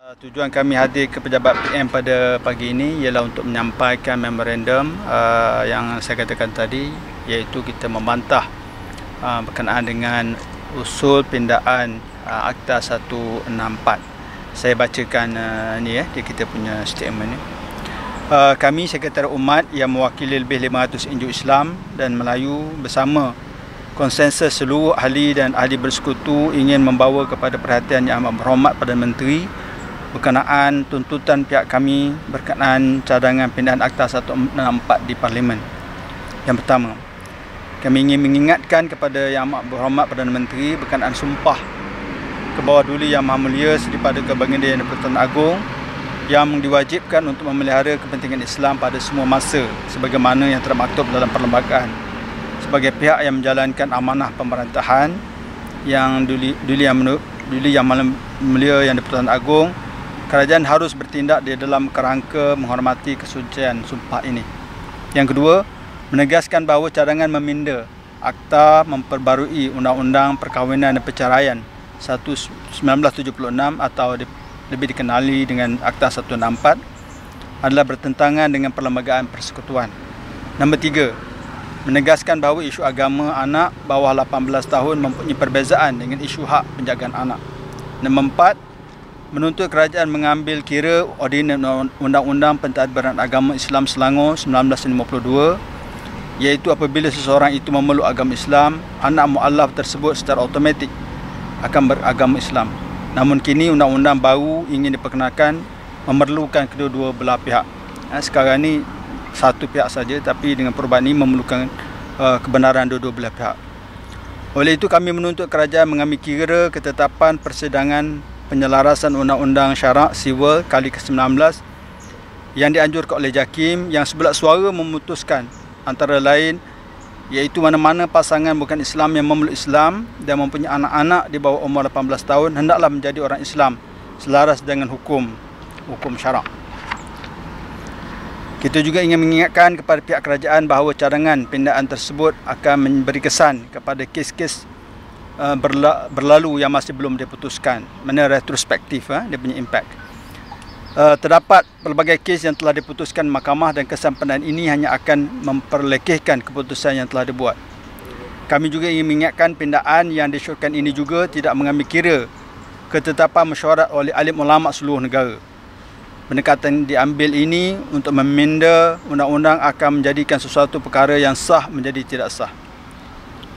Tujuan kami hadir ke pejabat PM pada pagi ini ialah untuk menyampaikan memorandum yang saya katakan tadi, iaitu kita membantah berkenaan dengan usul pindaan Akta 164. Saya bacakan ni dia kita punya statement ni. Kami Sekretariat Umat yang mewakili lebih 500 NGO Islam dan Melayu bersama konsensus seluruh ahli dan ahli bersekutu ingin membawa kepada perhatian Yang Amat Berhormat Perdana Menteri berkenaan tuntutan pihak kami berkenaan cadangan pindahan Akta 164 di Parlimen. Yang pertama, kami ingin mengingatkan kepada Yang Amat Berhormat Perdana Menteri berkenaan sumpah ke bawah Duli Yang Maha Mulia Seri Paduka Baginda Yang di-Pertuan Agong yang diwajibkan untuk memelihara kepentingan Islam pada semua masa sebagaimana yang termaktub dalam perlembagaan. Sebagai pihak yang menjalankan amanah pemerintahan yang Duli Yang Maha Mulia Yang di-Pertuan Agong, kerajaan harus bertindak di dalam kerangka menghormati kesucian sumpah ini. Yang kedua, menegaskan bahawa cadangan meminda Akta memperbarui Undang-Undang Perkahwinan dan Perceraian 1976 atau lebih dikenali dengan Akta 164 adalah bertentangan dengan Perlembagaan Persekutuan. Nombor tiga, menegaskan bahawa isu agama anak bawah 18 tahun mempunyai perbezaan dengan isu hak penjagaan anak. Nombor empat, menuntut kerajaan mengambil kira Ordinan Undang-Undang Pentadbiran Agama Islam Selangor 1952, iaitu apabila seseorang itu memeluk agama Islam, anak mu'allaf tersebut secara automatik akan beragama Islam. Namun kini undang-undang baru ingin diperkenalkan memerlukan kedua-dua belah pihak. Sekarang ni satu pihak saja, tapi dengan perubahan ini memerlukan kebenaran dua-dua belah pihak. Oleh itu kami menuntut kerajaan mengambil kira ketetapan persidangan penyelarasan Undang-Undang Syarak Siwal kali ke-19 yang dianjurkan oleh JAKIM yang sebelah suara memutuskan antara lain iaitu mana-mana pasangan bukan Islam yang memeluk Islam dan mempunyai anak-anak di bawah umur 18 tahun hendaklah menjadi orang Islam selaras dengan hukum syarak. Kita juga ingin mengingatkan kepada pihak kerajaan bahawa cadangan pindaan tersebut akan memberi kesan kepada kes-kes berlalu yang masih belum diputuskan. Mana retrospektif dia punya impact. Terdapat pelbagai kes yang telah diputuskan mahkamah dan kesan pindaan ini hanya akan memperlekehkan keputusan yang telah dibuat. Kami juga ingin mengingatkan pindaan yang disyorkan ini juga tidak mengambil kira ketetapan mesyuarat oleh alim ulama seluruh negara. Pendekatan diambil ini untuk meminda undang-undang akan menjadikan sesuatu perkara yang sah menjadi tidak sah.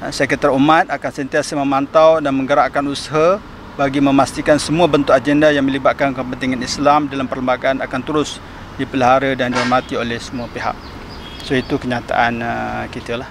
Sekretariat Umat akan sentiasa memantau dan menggerakkan usaha bagi memastikan semua bentuk agenda yang melibatkan kepentingan Islam dalam perlembagaan akan terus dipelihara dan dihormati oleh semua pihak. So itu kenyataan kita lah.